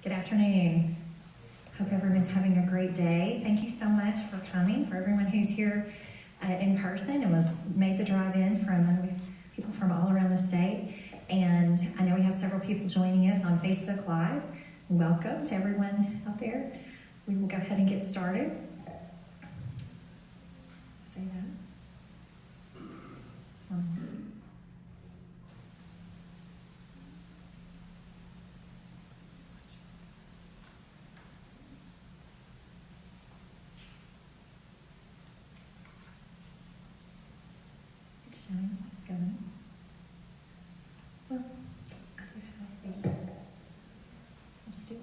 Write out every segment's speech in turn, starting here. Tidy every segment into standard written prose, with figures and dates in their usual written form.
Good afternoon. Hope everyone's having a great day. Thank you so much for coming, for everyone who's here in person and made the drive in from people from all around the state. And I know we have several people joining us on Facebook Live. Welcome to everyone out there. We will go ahead and get started. Say that. It's showing. It's going. Well, I do have the. I'll just do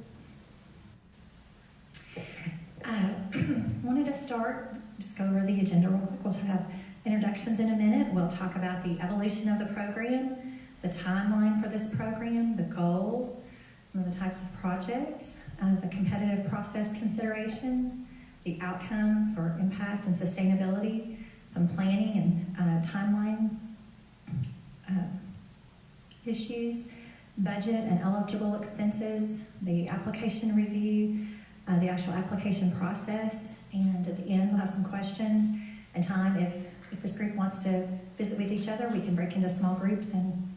it. Wanted to start, just go over the agenda real quick. We'll have introductions in a minute. We'll talk about the evolution of the program, the timeline for this program, the goals, some of the types of projects, the competitive process considerations, the outcome for impact and sustainability, some planning and timeline issues, budget and eligible expenses, the application review, the actual application process, and at the end we'll have some questions and time. If this group wants to visit with each other, we can break into small groups and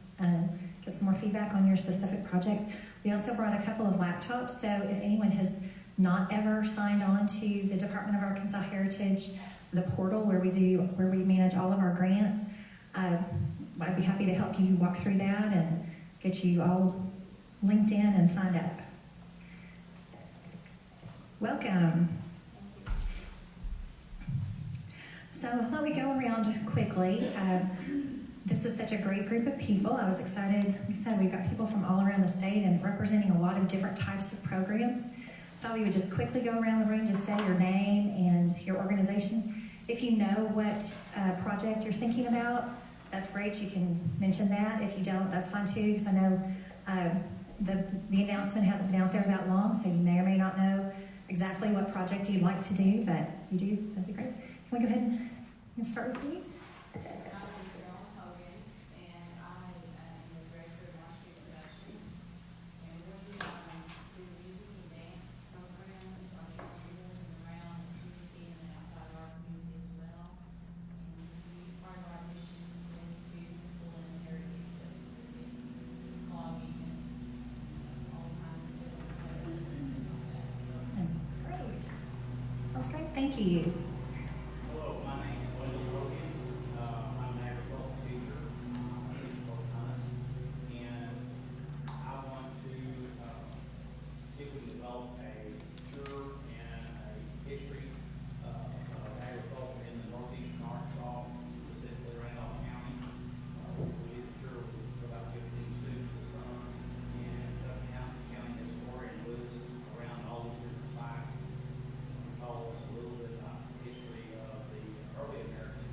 get some more feedback on your specific projects. We also brought a couple of laptops, so if anyone has not ever signed on to the Department of Arkansas Heritage, the portal where we manage all of our grants, I'd be happy to help you walk through that and get you all linked in and signed up. Welcome. So I thought we'd go around quickly. This is such a great group of people. I was excited. Like I said, we've got people from all around the state and representing a lot of different types of programs. Thought we would just quickly go around the room, just say your name and your organization. If you know what project you're thinking about, that's great. You can mention that. If you don't, that's fine too, because I know the announcement hasn't been out there that long, so you may or may not know exactly what project you'd like to do, but if you do, that'd be great. Can we go ahead and start with you? Sounds great. Thank you. Hello, my name is Wendell Logan. I'm an agriculture teacher in Pocahontas, and I want to see if we can develop a tour and a history of agriculture in the northeastern Arkansas, specifically Randolph County. We did a tour with about 15 students this summer, and county historian lives around all these different sites. Tell us a little bit about the history of the early Americans,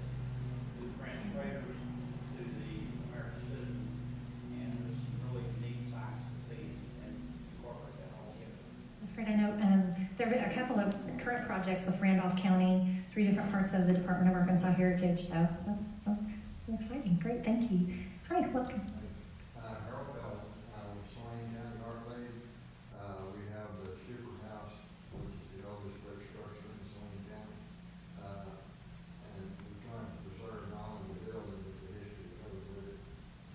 the French traders, to the American citizens, and there's some really neat sites to see and incorporate that all together. That's great. I know there are a couple of current projects with Randolph County, 3 different parts of the Department of Arkansas Heritage, so that sounds really exciting. Great, thank you. Hi, welcome. Harold Bell, Swain County Art League. We have the Shipper House, which is the oldest brick structure in Swain County. And we're trying to preserve not only the building, but the history that goes with it.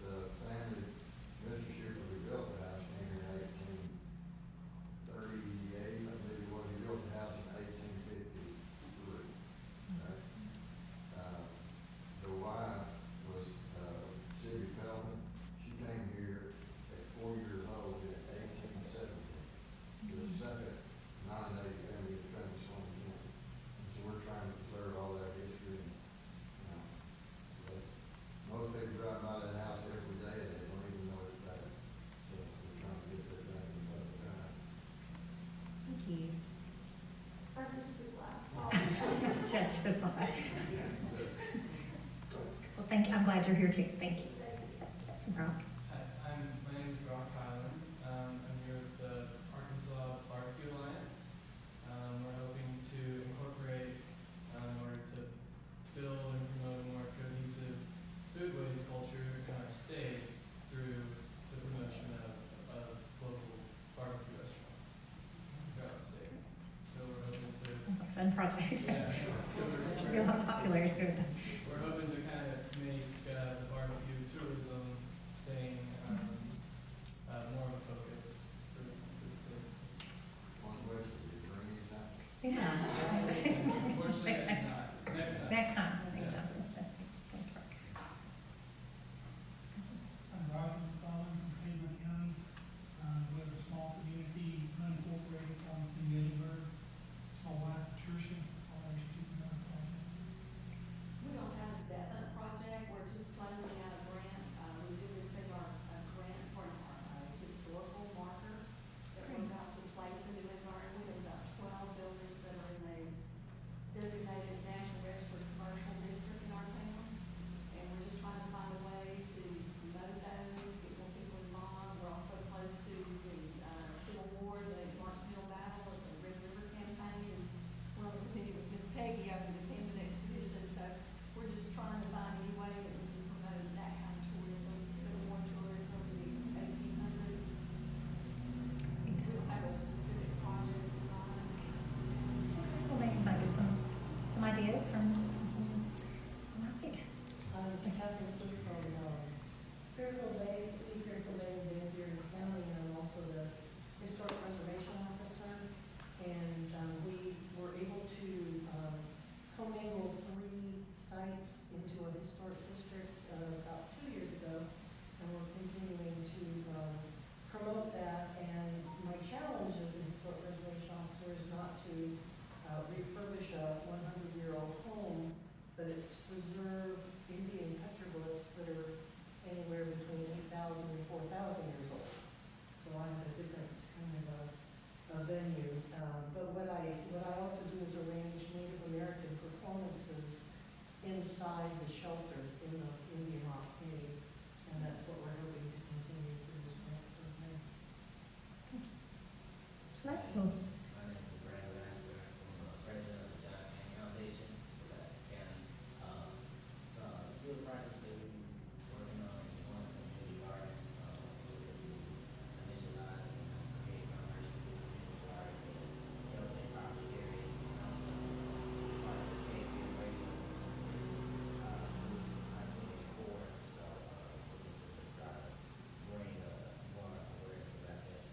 The family, Mr. Shipper, who built the house, came here in 1838, I believe it was. He built the house in 1853. Okay? The wife was Sylvia Pelton. She came here at 4 years old in 1870. The second non-native family to come to Swain County. And so we're trying to preserve all that history. But most people drive by that house every day and they don't even know it's there. So we're trying to get that done in the public eye. Thank you. Just Just as well. Well, thank you. I'm glad you're here too. Thank you. Brock. Hi, my name is Brock Highland. I'm here with the Arkansas Barbecue Alliance. We're hoping to incorporate in order to build and promote a more cohesive foodways culture in our state through the promotion of local barbecue restaurants. project. Yeah. Should be a lot of popularity with it. We're hoping to kind of make the barbecue tourism thing more of a focus for the state. One question, did you bring these out? Yeah. Unfortunately, I did not. Next time. Next time. Thanks, Frank. I'm Roger McCollum from Cleveland County. We're a small community, unincorporated farm in Gettysburg. Small wife, Tricia, all our student projects. We don't have a definite project, we're just closing out a grant, we did receive a grant for our historical marker that we're Great. about to place in New Garden. We have about 12 buildings that are in the designated National Register Commercial District in our town. And we're just trying to find a way to promote those, get more people involved. We're also close to the Civil War, the Marksville Battle, the Red River Campaign, and we're on the committee with Miss Peggy over the Camden Expedition, so we're just trying to find any way that we can promote that kind of tourism, Civil War tourism, the 1800s. We don't have a specific project in mind. Okay, well, maybe we might get some ideas from some, all right. Catherine Sweet from Fairfield Bay, City of Fairfield Bay, and Van Buren County, and I'm also the Historic Preservation Officer. And we were able to commingle 3 sites into a historic district about 2 years ago, and we're continuing to promote that. And my challenge as a historic preservation officer is not to refurbish a 100-year-old home, but it's to preserve Indian petroglyphs that are anywhere between 8,000 and 4,000 years old. So I have a different kind of a venue. But what I also do is arrange Native American performances inside the shelter in the Indian Rock Cave, and that's what we're hoping to continue through this grant program. Hello. My name is Brad Lansford. I'm the president of the John County Foundation for that county. Two of the projects that we're working on, one is community garden, initialize and create foundation for community garden, help in property areas, and also part of the KQ radio, moves 1984, so, we're just try to bring, more awareness about that.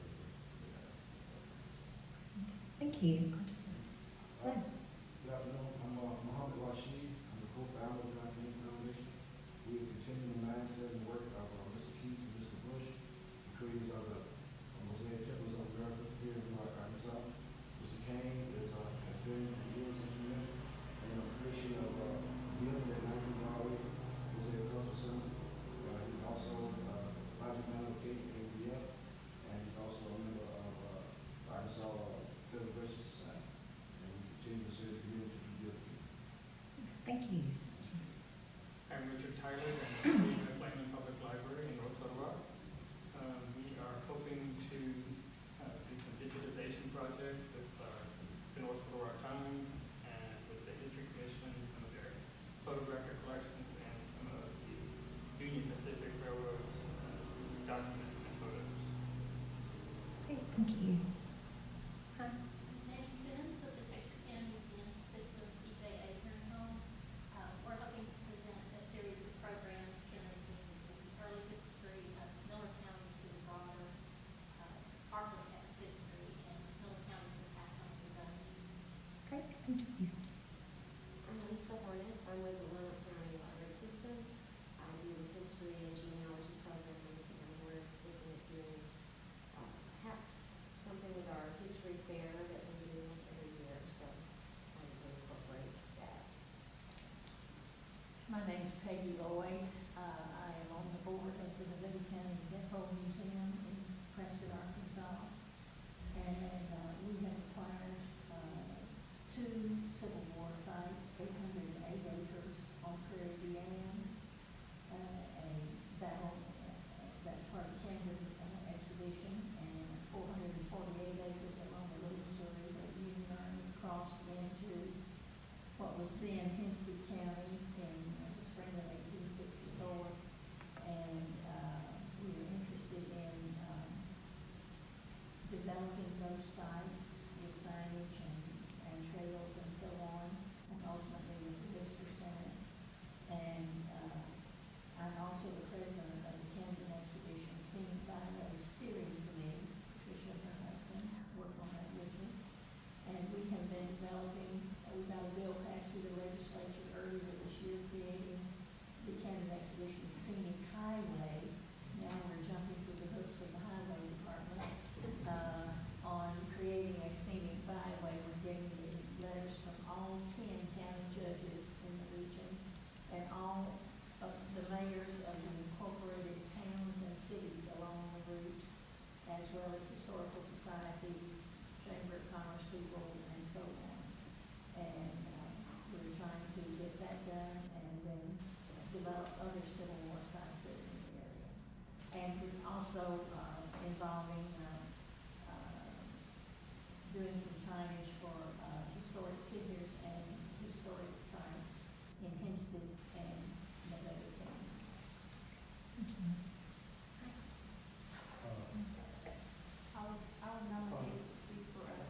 Thank you. Hello. Good afternoon, I'm Muhammad Rashid, I'm the co-founder of the John County Foundation. We are continuing the mindset and work of Mr. Keats and Mr. Bush, the creators of the Mosaic Temples of America here in North Arkansas. Mr. Kane has been for years instrumental in the creation of building at 1908 Mosaic Cultural Center. He's also project manager of KPF, and he's also a member of Arkansas Celebration Society. And we continue to serve the community through good people. Thank you. I'm Richard Tyler, and I'm in the Flamin Public Library in North Little Rock. We are hoping to do some digitization projects with the North Little Rock Times and with the History Commission, some of their photographic collections, and some of the Union Pacific Railroad's documents and photos. Great, thank you. Hi. Nancy Simmons with the Texas County Museum System EJ Akron Home. We're hoping to present a series of programs connecting the early history of Miller County to the broader architect's history and Miller County's impact on design. Great, thank you. I'm Lisa Hornis. I'm with the Willamette County Library System. I do history and genealogy programming, and we're looking at doing perhaps something with our history fair that we do every year, so I will incorporate that. My name's Peggy Lloyd. I am on the board of the Nevada County Depot Museum in Preston, Arkansas. And we have acquired 2 Civil War sites, 808 acres on Prairie du Chien, a battle that's part of the Camden Expedition, and 448 acres along the Little Missouri that Union Army crossed into what was then Hempstead County in the spring of 1864. And we were interested in developing those sites with signage and trails and so societies, chamber of commerce people, and so on. And we're trying to get that done and then develop other Civil War sites that are in the area. And we're also involving doing some signage for historic figures and historic sites in Hempstead and Nevada counties. Thank you. I was nominated to speak for us.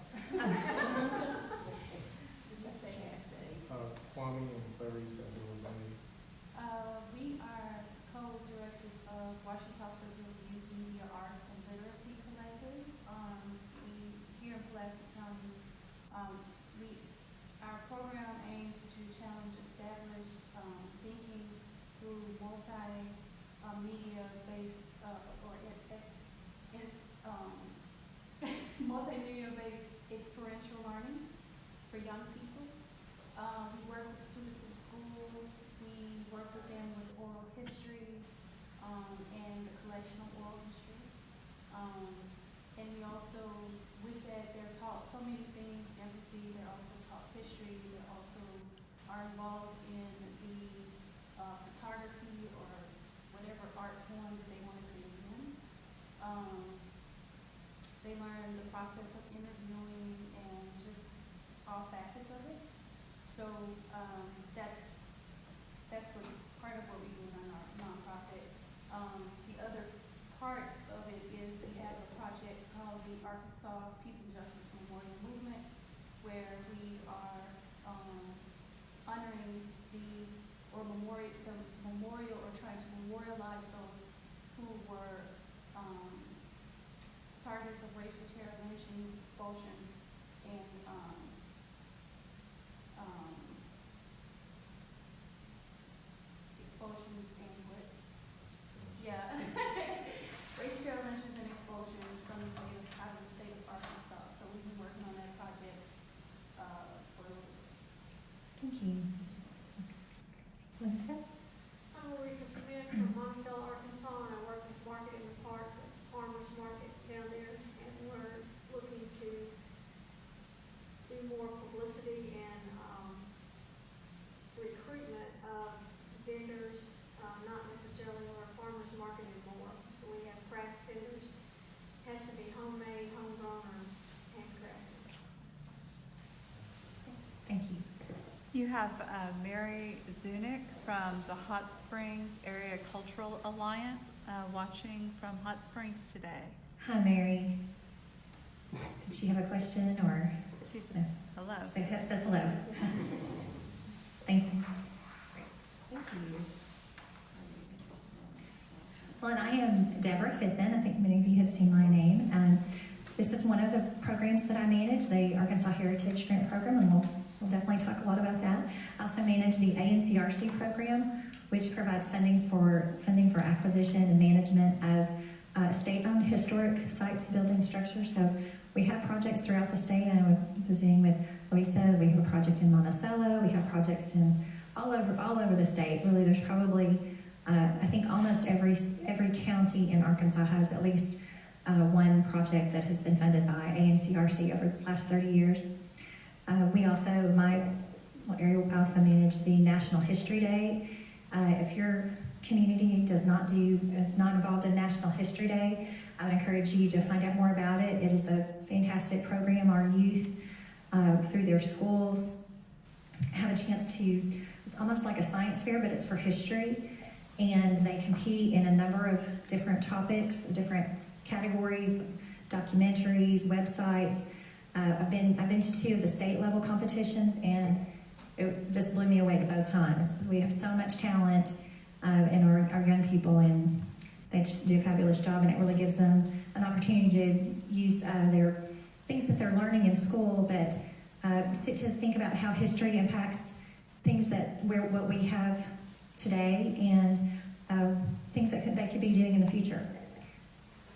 Just say half day. Kwame and Clarice are doing that. We are co-directors of Washington Hills Youth Media Arts and Literacy Collective. We, here in Pulaski County, our program aims to challenge established, thinking through multimedia-based, multimedia-based experiential learning for young people. We work with students in schools. We work with them with oral history, and the collection of oral history. And we also, with that, they're taught so many things, empathy, they're also taught history, they also are involved in the photography or whatever art form that they want to create in. They learn the process of interviewing and just all facets of it. So that's what part of what we do in our nonprofit. The other part of it is we have a project called the Arkansas Peace and Justice Memorial Movement, where we are honoring the memorial or trying to memorialize those who were targets of racial terror, lynchings, expulsions, and what? Yeah. Racial terror, lynchings, and expulsions from the state of Arkansas. So we've been working on that project for a little bit. Thank you. Melissa? I'm Larissa Smith from Monticello, Arkansas, and I work with Market in the Park, it's a farmer's market down there, and we're looking to do more publicity and recruitment of vendors, not necessarily our farmer's market anymore. So we have craft vendors, has to be homemade, homegrown, or handcrafted. Thank you. You have Mary Zunick from the Hot Springs Area Cultural Alliance watching from Hot Springs today. Hi, Mary. Did she have a question or? She's just, Yes. hello. Says hello. Thanks. Great. Thank you. Well, and I am Deborah Fitman. I think many of you have seen my name. This is one of the programs that I manage, the Arkansas Heritage Grant Program, and we'll definitely talk a lot about that. I also manage the ANCRC program, which provides funding for acquisition and management of state-owned historic sites, building structures. So we have projects throughout the state. I was visiting with Louisa. We have a project in Monticello. We have projects in all over the state. Really, there's probably I think almost every county in Arkansas has at least one project that has been funded by ANCRC over its last 30 years. We also, my area also manage the National History Day. If your community is not involved in National History Day, I would encourage you to find out more about it. It is a fantastic program. Our youth, through their schools, have a chance to, it's almost like a science fair, but it's for history. And they compete in a number of different topics, different categories, documentaries, websites. I've been to 2 of the state level competitions, and it just blew me away both times. We have so much talent in our young people, and they just do a fabulous job, and it really gives them an opportunity to use their things that they're learning in school, but sit to think about how history impacts things what we have today, and things that they could be doing in the future.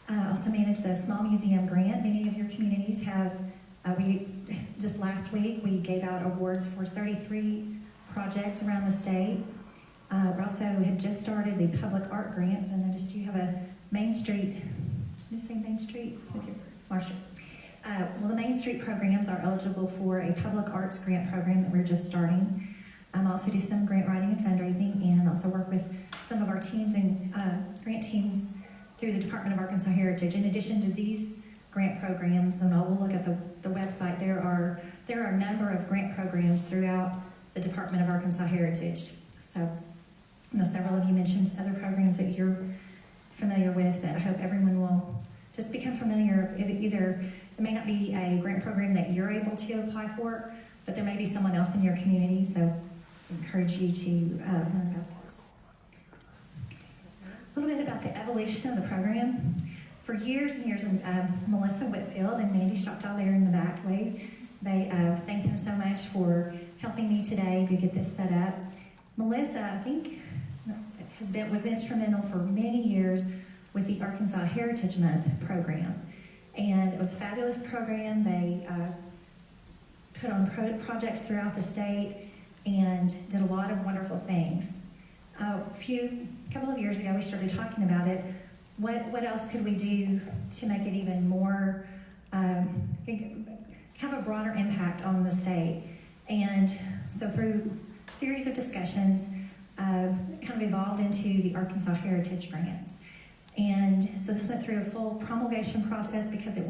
I also manage the Small Museum Grant. Many of your communities have, just last week, we gave out awards for 33 projects around the state. We also had just started the Public Art Grants, and noticed you have a Main Street, did you say Main Street? With your Marshall. Well, the Main Street programs are eligible for a public arts grant program that we're just starting. I also do some grant writing and fundraising, and also work with some of our teams and grant teams through the Department of Arkansas Heritage. In addition to these grant programs, and we'll look at the website, there are a number of grant programs throughout the Department of Arkansas Heritage. So I know several of you mentioned other programs that you're familiar with, but I hope everyone will just become familiar. Either it may not be a grant program that you're able to apply for, but there may be someone else in your community, so I encourage you to learn about those. A little bit about the evolution of the program. For years and years, Melissa Whitfield and Mandy Choctaw there in the back way, they thank them so much for helping me today to get this set up. Melissa, I think, was instrumental for many years with the Arkansas Heritage Month program. And it was a fabulous program. They put on projects throughout the state and did a lot of wonderful things. A couple of years ago, we started talking about it. What else could we do to make it even more, have a broader impact on the state? And so through a series of discussions, kind of evolved into the Arkansas Heritage Grants. And so this went through a full promulgation process because there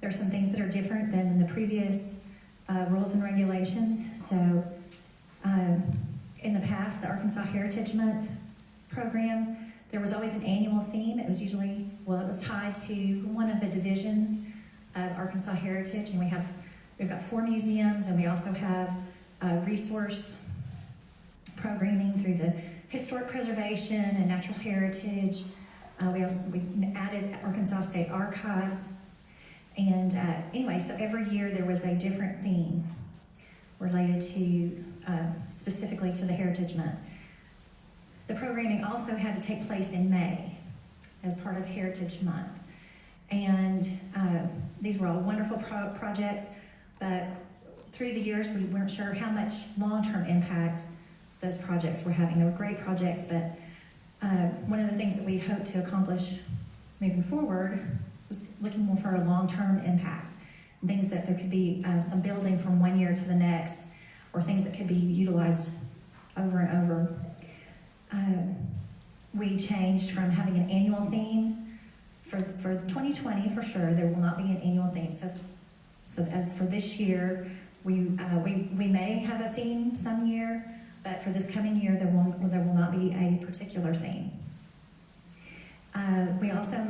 are some things that are different than in the previous rules and regulations. So in the past, the Arkansas Heritage Month program, there was always an annual theme. It was usually, it was tied to one of the divisions of Arkansas Heritage, and we've got 4 museums, and we also have resource programming through the historic preservation and natural heritage. We added Arkansas State Archives, and anyway, so every year there was a different theme related to specifically to the Heritage Month. The programming also had to take place in May as part of Heritage Month. And these were all wonderful projects, but through the years we weren't sure how much long-term impact those projects were having. They were great projects, but one of the things that we hoped to accomplish moving forward was looking more for a long-term impact. Things that there could be some building from one year to the next, or things that could be utilized over and over. We changed from having an annual theme for 2020 for sure. There will not be an annual theme. So as for this year, we may have a theme some year, but for this coming year, there will not be a particular theme. We also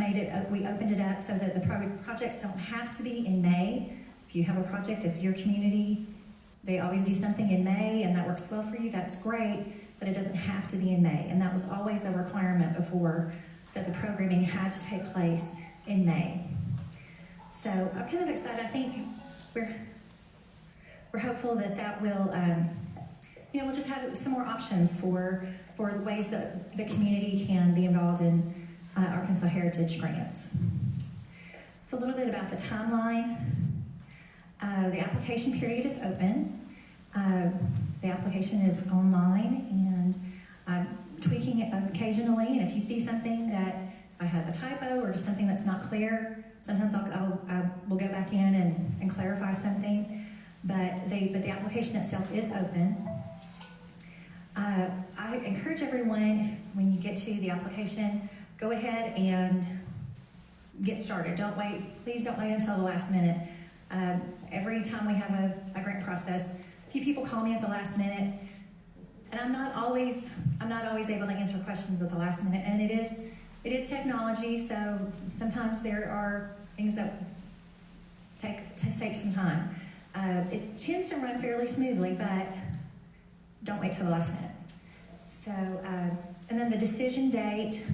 we opened it up so that the projects don't have to be in May. If you have a project, if your community, they always do something in May and that works well for you, that's great, but it doesn't have to be in May. And that was always a requirement before, that the programming had to take place in May. So I'm kind of excited. I think we're hopeful that will, we'll just have some more options for the ways that the community can be involved in Arkansas Heritage Grants. So a little bit about the timeline. The application period is open. The application is online, and I'm tweaking it occasionally. And if you see something that I have a typo or just something that's not clear, sometimes I will go back in and clarify something. But the application itself is open. I encourage everyone, when you get to the application, go ahead and get started. Please don't wait until the last minute. Every time we have a grant process, a few people call me at the last minute, and I'm not always able to answer questions at the last minute. And it is technology, so sometimes there are things that take some time. It tends to run fairly smoothly, but don't wait till the last minute. So, and then the decision date,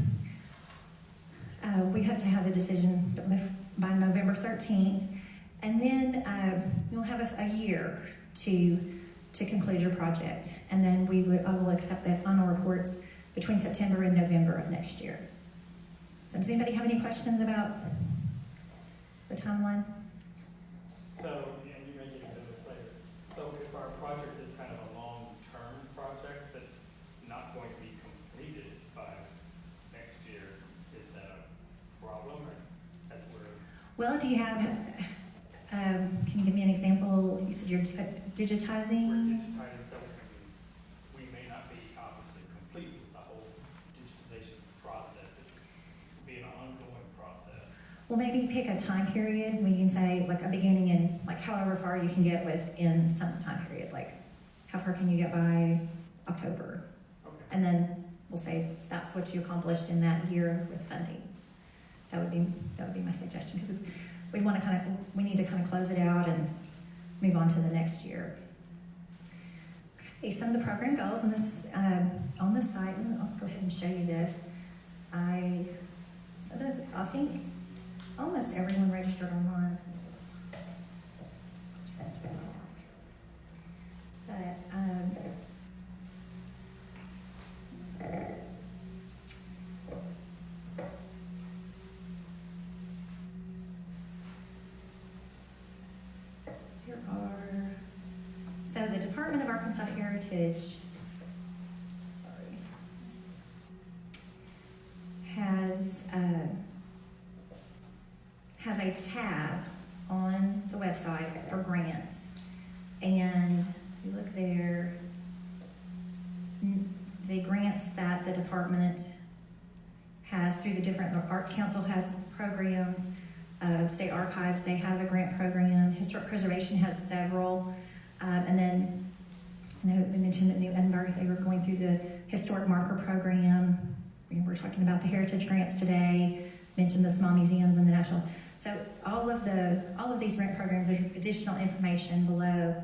we hope to have the decision by November 13th, and then you'll have a year to conclude your project, and then I will accept the final reports between September and November of next year. So does anybody have any questions about the timeline? So, and you may get into this later, so if our project is kind of a long-term project that's not going to be completed by next year, is that a problem as we're... Well, do you have, Can you give me an example? You said you're We're digitizing. digitizing stuff, we may not be obviously complete with the whole digitization process. It's be an ongoing process. Well, maybe pick a time period when you can say like a beginning and like however far you can get within some time period. Like how far can you get by October? Okay. And then we'll say that's what you accomplished in that year with funding. That would be my suggestion, because we need to kind of close it out and move on to the next year. Okay, some of the program goals, and this is on the site, and I'll go ahead and show you this. I think almost everyone registered online. So the Department of Arkansas Heritage, has a tab on the website for grants. And you look there, the grants that the department has through the different, the Arts Council has programs, State Archives, they have a grant program, Historic Preservation has several, and then they mentioned that New Edinburgh, they were going through the Historic Marker Program. We're talking about the Heritage Grants today, mentioned the small museums and the national. So all of these grant programs, there's additional information below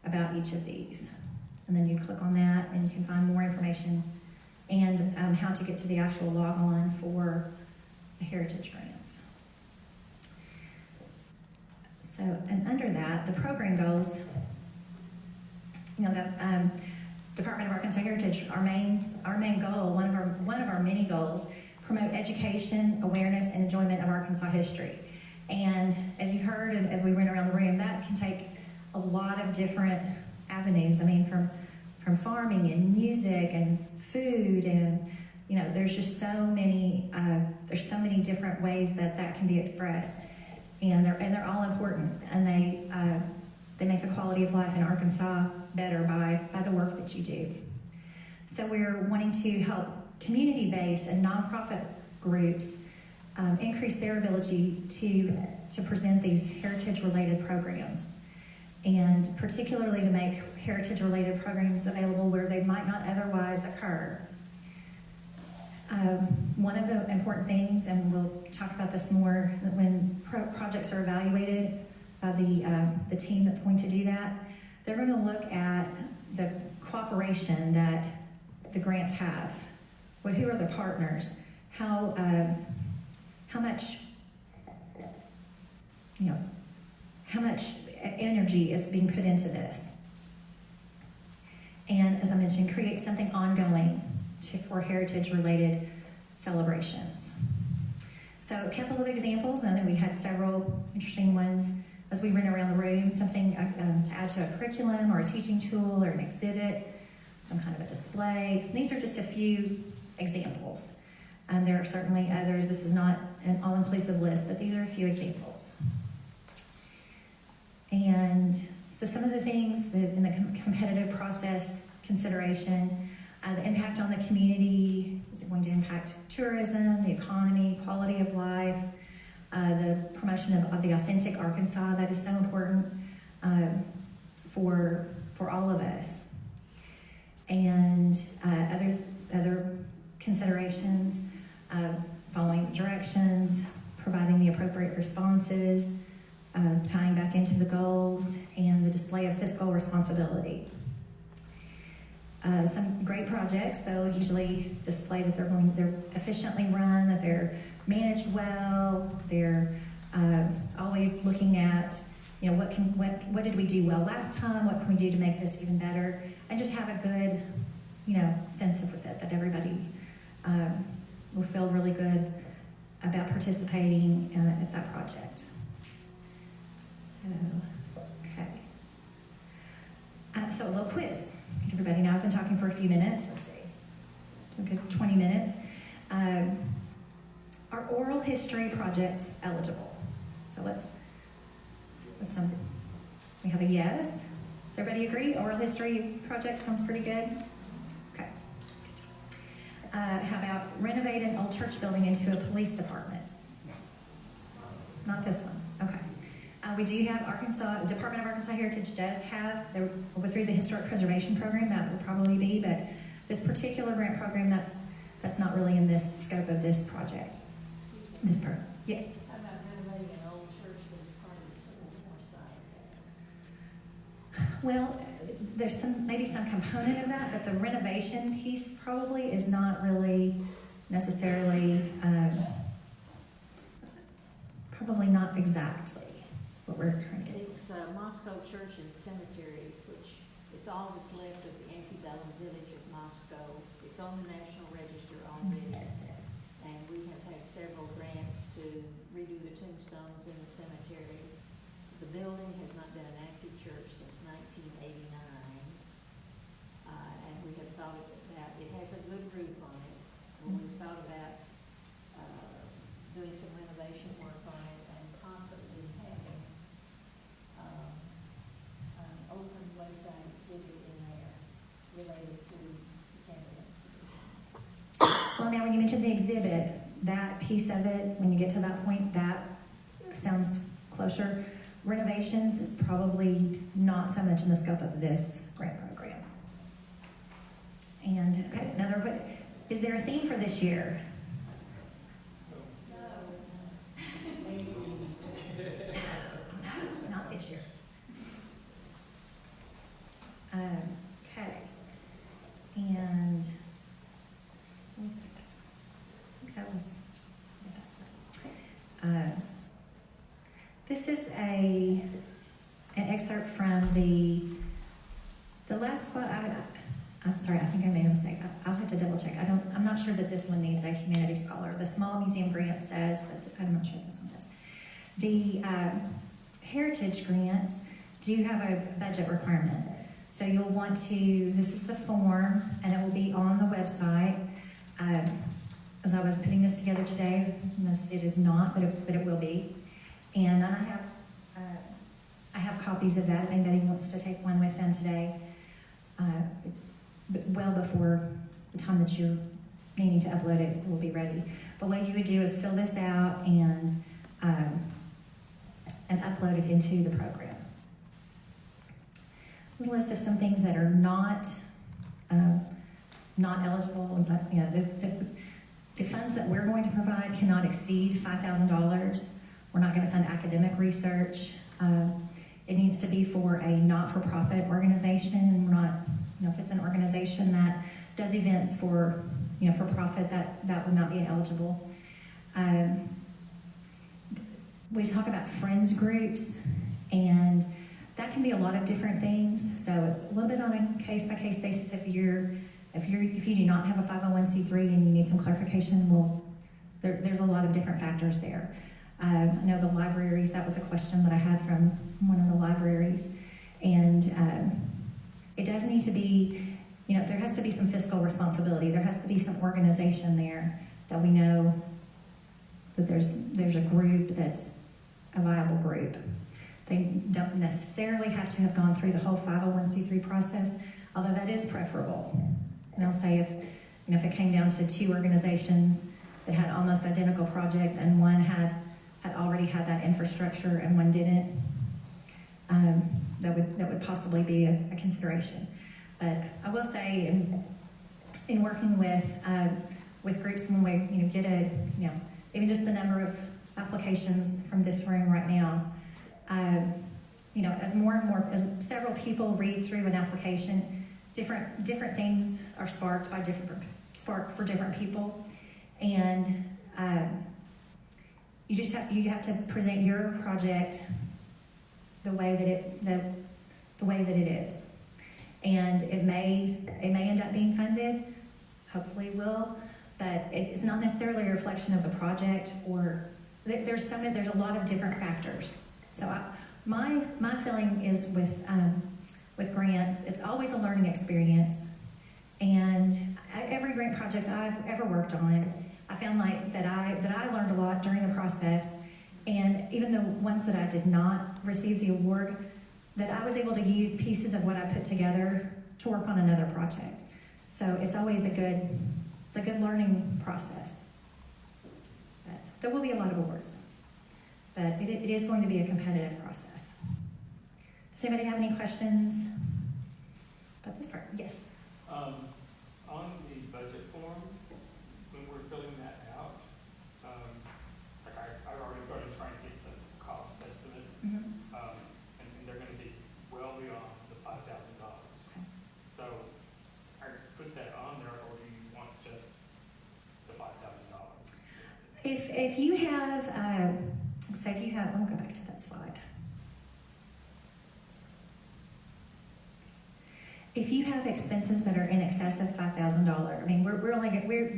about each of these. And then you click on that and you can find more information and how to get to the actual log on for the Heritage Grants. So, and under that, the program goals, the Department of Arkansas Heritage, our main goal, one of our many goals, promote education, awareness, and enjoyment of Arkansas history. And as you heard, and as we went around the room, that can take a lot of different avenues. I mean, from farming and music and food, and there's just so many different ways that can be expressed, and they're all important, and they make the quality of life in Arkansas better by the work that you do. So we're wanting to help community-based and nonprofit groups increase their ability to present these heritage-related programs, and particularly to make heritage-related programs available where they might not otherwise occur. One of the important things, and we'll talk about this more when projects are evaluated by the team that's going to do that, they're going to look at the cooperation that the grants have. Who are the partners? How much energy is being put into this? And as I mentioned, create something ongoing for heritage-related celebrations. So a couple of examples, and then we had several interesting ones as we went around the room, something to add to a curriculum or a teaching tool or an exhibit, some kind of a display. These are just a few examples. There are certainly others. This is not an all-inclusive list, but these are a few examples. And so some of the things in the competitive process consideration, the impact on the community, is it going to impact tourism, the economy, quality of life, the promotion of the authentic Arkansas, that is so important for all of us. And other considerations, following directions, providing the appropriate responses, tying back into the goals, and the display of fiscal responsibility. Some great projects, they'll usually display that they're efficiently run, that they're managed well, they're always looking at, what did we do well last time, what can we do to make this even better, and just have a good, sense with it, that everybody will feel really good about participating at that project. Okay. So a little quiz. Everybody, now I've been talking for a few minutes. Let's see, a good 20 minutes. Are oral history projects eligible? So let's We have a yes. Does everybody agree? Oral history project sounds pretty good? Okay. How about renovate an old church building into a police department? Not this one, okay. We do have Department of Arkansas Heritage does have, through the Historic Preservation Program, that would probably be, but this particular grant program, that's not really in this scope of this project. Yes. How about renovating an old church that's part of the Civil War site? Well, there's maybe some component of that, but the renovation piece probably is not really necessarily, probably not exactly what we're trying to get. It's Moscow Church and Cemetery, which it's all that's left of the antebellum village of Moscow. It's on the National Register already. And we have had several grants to redo the tombstones in the cemetery. The building has not been an active church since 1989. And we have thought about, it has a good roof on it. When we thought about doing some renovation work on it and possibly having an open wayside exhibit in there related to the Campbell Expedition. Well, now when you mentioned the exhibit, that piece of it, when you get to that point, that sounds closer. Renovations is probably not so much in the scope of this grant program. And, okay, is there a theme for this year? Not this year. Okay. And let me see. I think that was. This is an excerpt from the last one. I'm sorry, I think I made a mistake. I'll have to double check. I'm not sure that this one needs a humanities scholar. The Small Museum Grants does, but I'm not sure this one does. The Heritage Grants do have a budget requirement. So you'll want to, this is the form, and it will be on the website. As I was putting this together today, it is not, but it will be. And I have copies of that if anybody wants to take one with them today. But well before the time that you're needing to upload it will be ready. But what you would do is fill this out and upload it into the program. A list of some things that are not eligible. The funds that we're going to provide cannot exceed $5,000. We're not going to fund academic research. It needs to be for a not-for-profit organization, and we're not, if it's an organization that does events for profit, that would not be eligible. We talk about friends groups, and that can be a lot of different things. So it's a little bit on a case-by-case basis. If you do not have a 501c3 and you need some clarification, there's a lot of different factors there. I know the libraries, that was a question that I had from one of the libraries. And it does need to be, there has to be some fiscal responsibility. There has to be some organization there that we know that there's a group that's a viable group. They don't necessarily have to have gone through the whole 501c3 process, although that is preferable. And I'll say if it came down to two organizations that had almost identical projects and one had already had that infrastructure and one didn't, that would possibly be a consideration. But I will say in working with groups, when we get even just the number of applications from this room right now, as more and more, as several people read through an application, different things are sparked for different people, and you have to present your project the way that it is, and it may end up being funded. Hopefully, it will, but it's not necessarily a reflection of the project, or there's a lot of different factors. So my feeling is with grants, it's always a learning experience, and every grant project I've ever worked on, I found that I learned a lot during the process, And even the ones that I did not receive the award, that I was able to use pieces of what I put together to work on another project. So it's always a good learning process. But there will be a lot of awards, but it is going to be a competitive process. Does anybody have any questions about this part? Yes. On the budget form, when we're filling that out, like I already started trying to get some cost estimates, Mm-hmm. and they're gonna be well beyond the $5,000. Okay. So, I put that on there, or do you want just the $5,000? If you have, I'll go back to that slide. If you have expenses that are in excess of $5,000, I mean,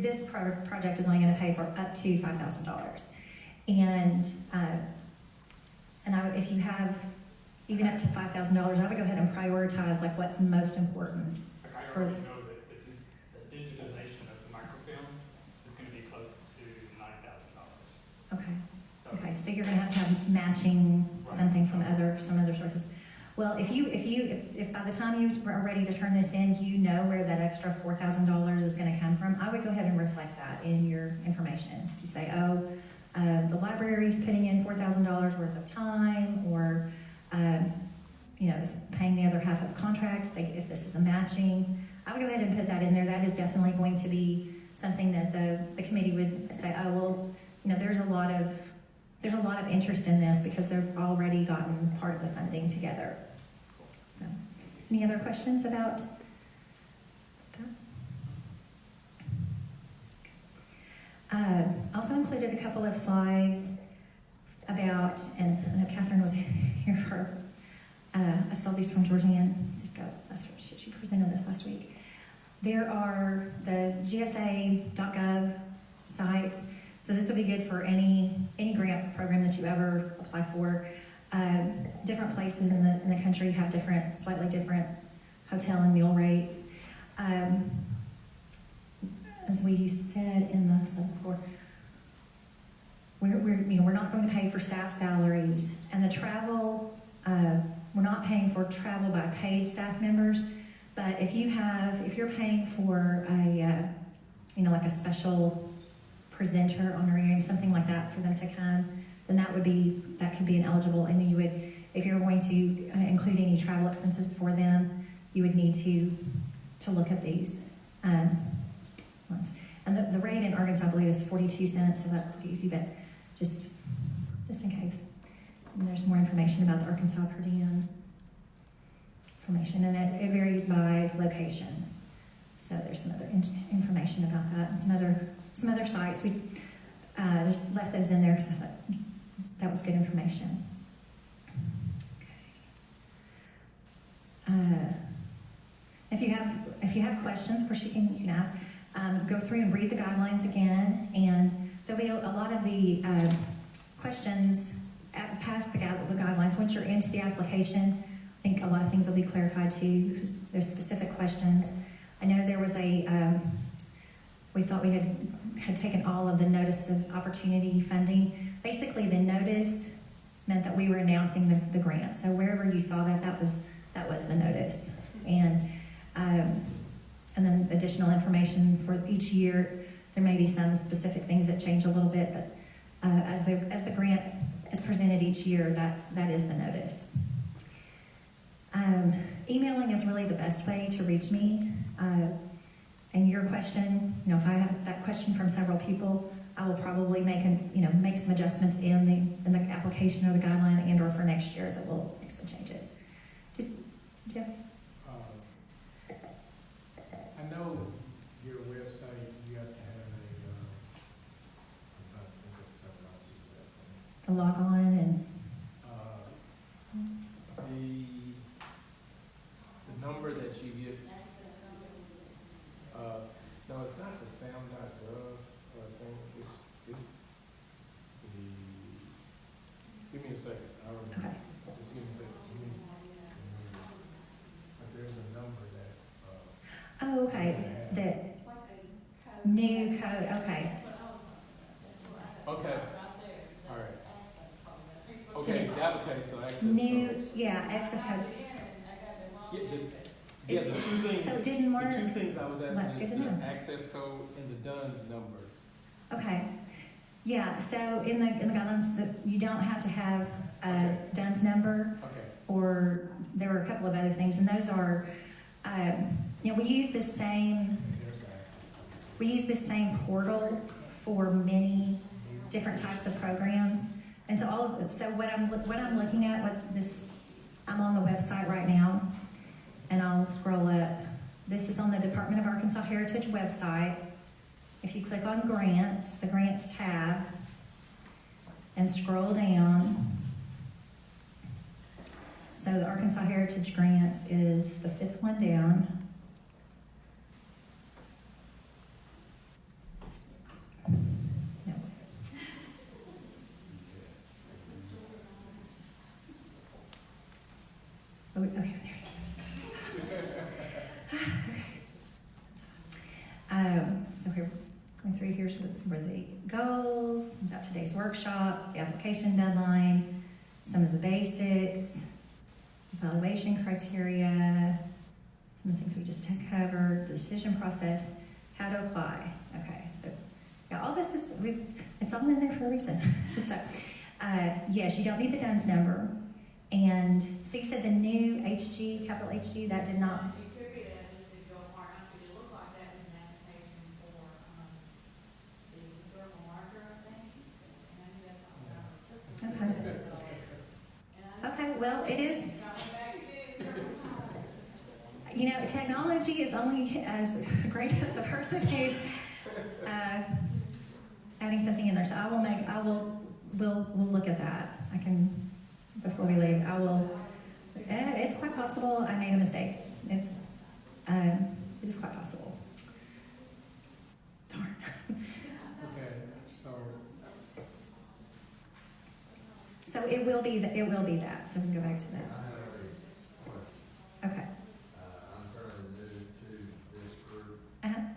this project is only going to pay for up to $5,000, and if you have even up to $5,000, I would go ahead and prioritize like what's most important. Like I For- already know that the digitization of the microfilm is gonna be close to $9,000. Okay, so you're going to have matching something from some other sources. Well, if by the time you are ready to turn this in, you know where that extra $4,000 is going to come from, I would go ahead and reflect that in your information. You say, the library's putting in $4,000 worth of time, or is paying the other half of the contract. If this is a matching, I would go ahead and put that in there. That is definitely going to be something that the committee would say, there's a lot of interest in this because they've already gotten part of the funding together. So, any other questions about that? Also included a couple of slides about, and I know Catherine was here for, I stole these from Georgianne Cisco. She presented this last week. There are the GSA.gov sites. So this will be good for any grant program that you ever apply for. Different places in the country have slightly different hotel and meal rates. As we said in the slide before, we're not going to pay for staff salaries, and the travel, we're not paying for travel by paid staff members. But if you're paying for like a special presenter honorarium, something like that for them to come, then that could be an eligible, and you would, if you're going to include any travel expenses for them, you would need to look at these ones. And the rate in Arkansas, I believe, is 42 cents, so that's pretty easy, but just in case. And there's more information about the Arkansas per diem information, and it varies by location. So there's some other information about that, and some other sites. We just left those in there because I thought that was good information. Okay. If you have questions, of course you can ask. Go through and read the guidelines again, and there'll be a lot of the questions past the guidelines. Once you're into the application, I think a lot of things will be clarified too, because there's specific questions. I know there was we thought we had taken all of the notice of opportunity funding. Basically, the notice meant that we were announcing the grant. So wherever you saw that was the notice. And then additional information for each year. There may be some specific things that change a little bit, but as the grant is presented each year, that is the notice. Emailing is really the best way to reach me. And your question, if I have that question from several people, I will probably make some adjustments in the application or the guideline, and/or for next year that will make some changes. Jeff? I know your website, you have to have The log on and the number that you give. No, it's not the sound.gov thing. It's the. Give me a second. I remember. Okay. Just give me a second. But there's a number that. Oh, okay. The new code. Okay. Okay. All right. so access New, code. yeah, access code. Yeah, the two things. So it didn't work? The two things I was That's asking good is to the know. access code and the DUNS number. Okay, yeah, so in the guidelines, you don't have to have a DUNS number, Okay. or there were a couple of other things, and those are, we use the same, There's the access code. we use the same portal for many different types of programs. And so what I'm looking at, I'm on the website right now, and I'll scroll up. This is on the Department of Arkansas Heritage website. If you click on grants, the grants tab, and scroll down. So the Arkansas Heritage Grants is the 5th one down. No way. Oh, okay, there it is. So we're going through, here's where the goals, we've got today's workshop, the application deadline, some of the basics, evaluation criteria, some of the things we just covered, the decision process, how to apply. Okay, so yeah, all this is, it's all in there for a reason. So, yes, you don't need the DUNS number. And so you said the new HG, capital HG, that did not. It could be that it did go apart, but it looked like that was an application for, the historical marker, I think. And I knew that's all that was. Okay. Okay, well, it is, technology is only as great as the person who's adding something in there. So we'll look at that. Before we leave, it's quite possible I made a mistake. It is quite possible. Darn. Okay, so. So it will be that. So we can go back to that. I have a question. Okay. I'm fairly new to this group Uh-huh. and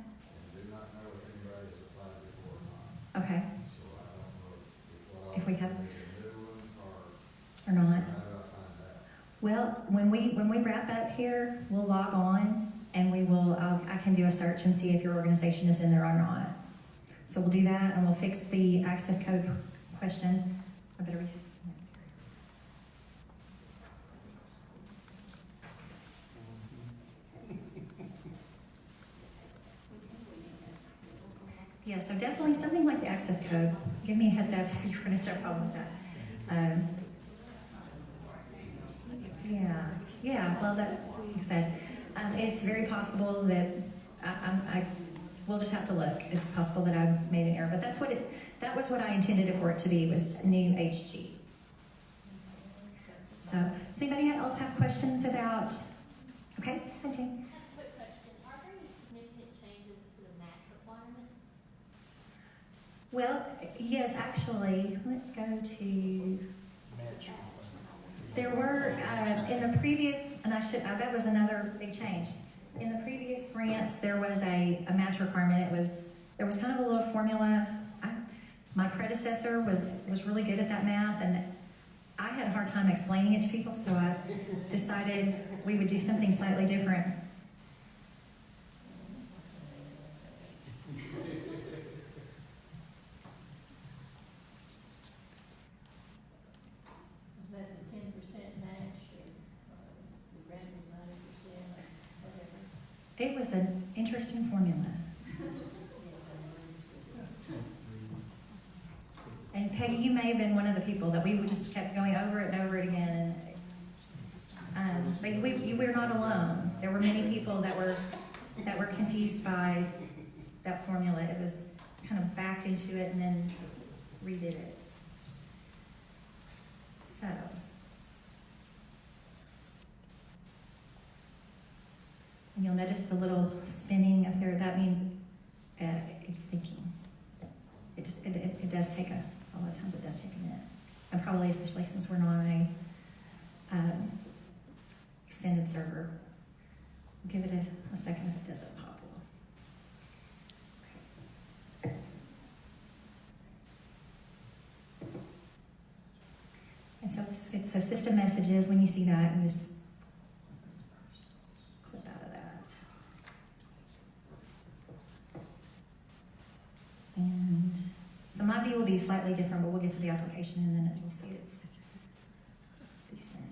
do not know if anybody has applied before or not. Okay. So I don't know If we have- is a new one or Or not. how do I find out? Well, when we wrap up here, we'll log on and I can do a search and see if your organization is in there or not. So we'll do that, and we'll fix the access code question. I better read this. Yeah, so definitely something like the access code. Give me a heads up if you run into a problem with that. Yeah, well, that's, like I said, it's very possible that we'll just have to look. It's possible that I made an error, but that was what I intended it for it to be, was new HG. So, does anybody else have questions about, okay, hi Jane. I have a quick question. Are there any significant changes to the match requirements? Well, yes, actually, let's go to, there were, in the previous, and that was another big change. In the previous grants, there was a match requirement. There was kind of a little formula. My predecessor was really good at that math, and I had a hard time explaining it to people, so I decided we would do something slightly different. Was that the 10% match, or the grant was 90%, or whatever? It was an interesting formula. And Peggy, you may have been one of the people that we just kept going over it and over it again. But we're not alone. There were many people that were confused by that formula. It was kind of backed into it and then redid it. So. And you'll notice the little spinning up there. That means it's thinking. It does take a lot of times. It does take a minute, and probably especially since we're not on a extended server. Give it a second if it doesn't pop well. And so the So system messages, when you see that, you just clip out of that. And so my view will be slightly different, but we'll get to the application and then you'll see it's the same.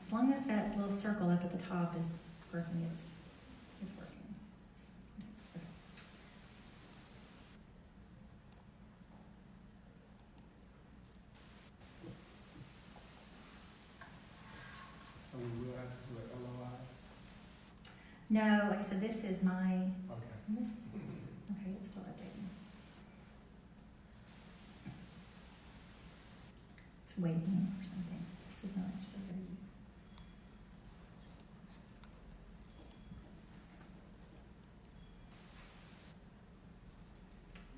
As long as that little circle up at the top is working, it's working. Okay. So we will have to do an LOI? No, like I said, this is my, Okay. this is, okay, it's still updating. It's waiting for something. This is not actually ready.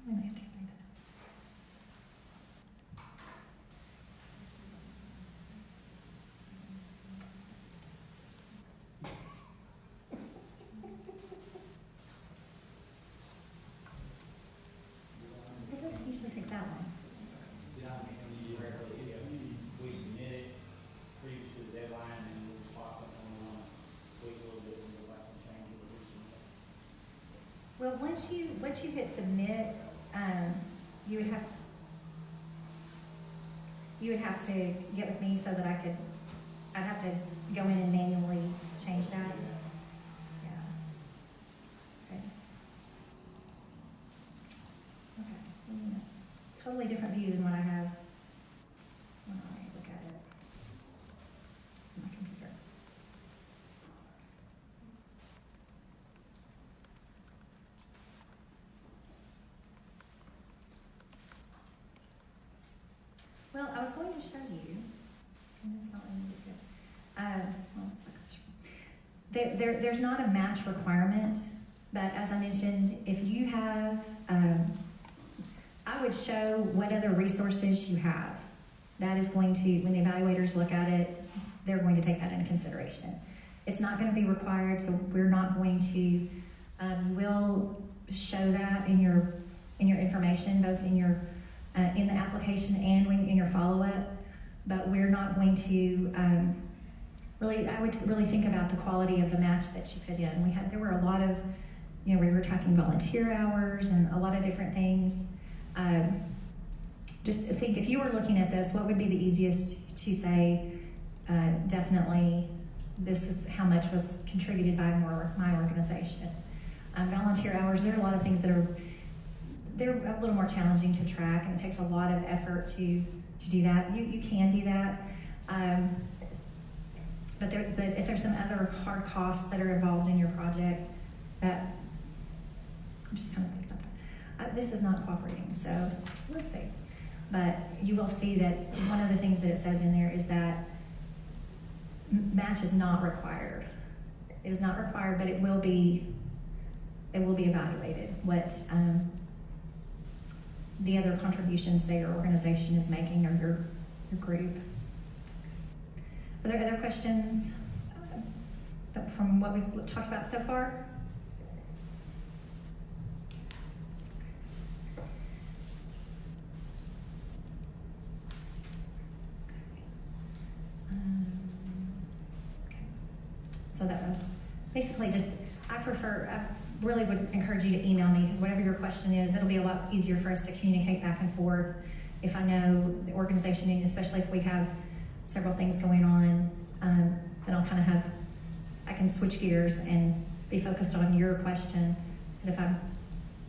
We may have to wait. It doesn't usually take that long. We submit it previous to the deadline and we'll swap it on, wait a little bit and go back and change it or resubmit. Well, once you hit submit, you would have to get with me so that I'd have to go in and manually change that. Yeah. Okay, okay. Totally different view than what I have when I look at it on my computer. Well, I was going to show you, and that's not what I needed to. Well, it's not there's not a match requirement, but as I mentioned, if you have, I would show what other resources you have. That is going to, when the evaluators look at it, they're going to take that into consideration. It's not going to be required, so we're not going to. You will show that in your information, both in your in the application and in your follow-up, but we're not going to really, I would really think about the quality of the match that you put in. There were a lot of, we were tracking volunteer hours and a lot of different things. Just think, if you were looking at this, what would be the easiest to say, definitely this is how much was contributed by my organization. Volunteer hours, there's a lot of things that they're a little more challenging to track, and it takes a lot of effort to do that. You can do that, but if there's some other hard costs that are involved in your project, that just kind of think about that. This is not cooperating, so we'll see. But you will see that one of the things that it says in there is that match is not required. It is not required, but it will be evaluated. What the other contributions that your organization is making, or your group. Are there other questions from what we've talked about so far? Okay. So that basically I really would encourage you to email me, because whatever your question is, it'll be a lot easier for us to communicate back and forth if I know the organization, and especially if we have several things going on, then I can switch gears and be focused on your question. So if I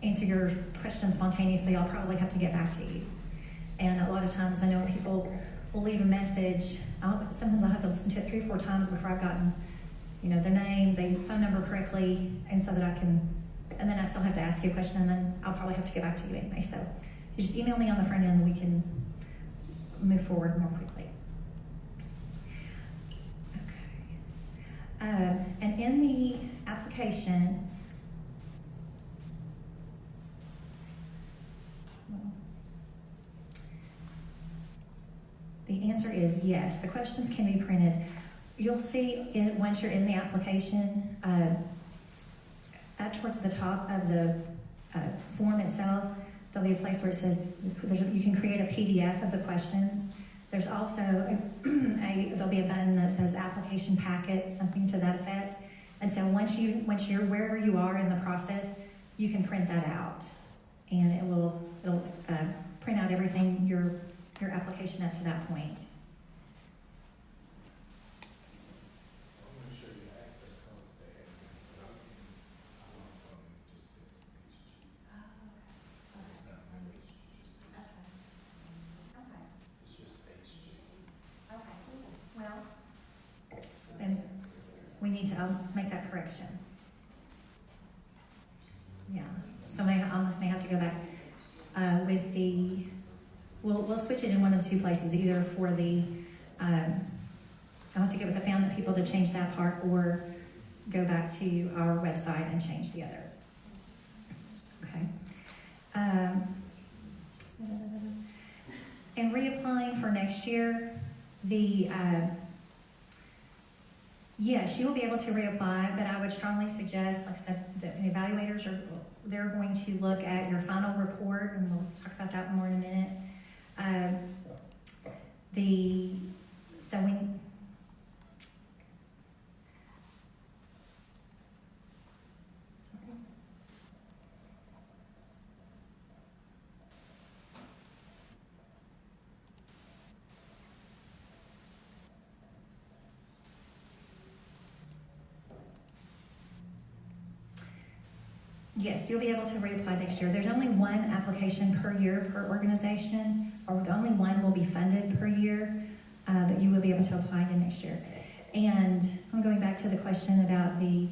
answer your question spontaneously, I'll probably have to get back to you. And a lot of times I know when people will leave a message, sometimes I'll have to listen to it 3 or 4 times before I've gotten their name, their phone number correctly, and so that and then I still have to ask you a question, and then I'll probably have to get back to you anyway. So you just email me on the front end, and we can move forward more quickly. Okay. And in the application, the answer is yes. The questions can be printed. You'll see it once you're in the application, up towards the top of the form itself, there'll be a place where it says you can create a PDF of the questions. There's also there'll be a button that says application packet, something to that effect. And so once you're wherever you are in the process, you can print that out, and it'll print out everything your application up to that point. I'm gonna show you the access code that they have, but I want just this HG. So it's not from HG, just it's just HG. Well, then we need to make that correction. Yeah, so I may have to go back with the. We'll switch it in one of the two places, either for the. I'll have to get with the founding people to change that part, or go back to our website and change the other. Okay. And reapplying for next year, yes, you will be able to reapply, but I would strongly suggest, like I said, that the evaluators they're going to look at your final report, and we'll talk about that more in a minute. Yes, you'll be able to reapply next year. There's only one application per year per organization, or the only one will be funded per year, but you will be able to apply again next year. And I'm going back to the question about the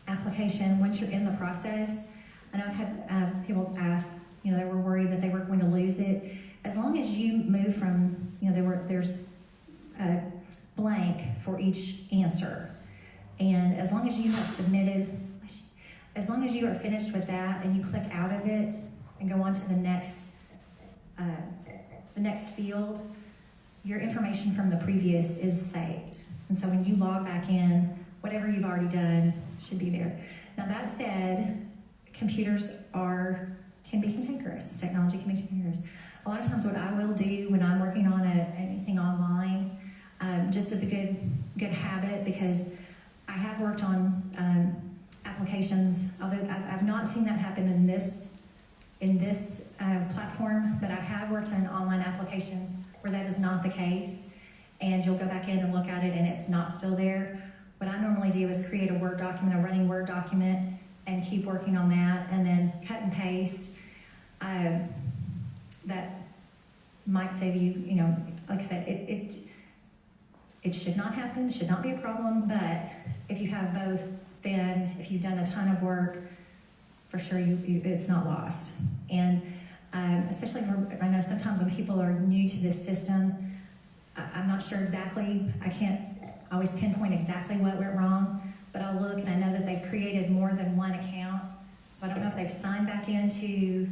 application. Once you're in the process, I know I've had people ask, they were worried that they were going to lose it. As long as you move from, there's a blank for each answer. And as long as you have submitted, as long as you are finished with that and you click out of it and go on to the next field, your information from the previous is saved. And so when you log back in, whatever you've already done should be there. Now that said, computers can be cantankerous. Technology can be cantankerous. A lot of times what I will do when I'm working on anything online, just as a good habit, because I have worked on applications, although I've not seen that happen in this platform, but I have worked on online applications where that is not the case, and you'll go back in and look at it and it's not still there. What I normally do is create a Word document, a running Word document, and keep working on that, and then cut and paste. That might save you, like I said, it should not happen, it should not be a problem, but if you have both, then if you've done a ton of work, for sure it's not lost. And especially I know sometimes when people are new to this system, I'm not sure exactly, I can't always pinpoint exactly what went wrong, but I'll look and I know that they've created more than one account. So I don't know if they've signed back in to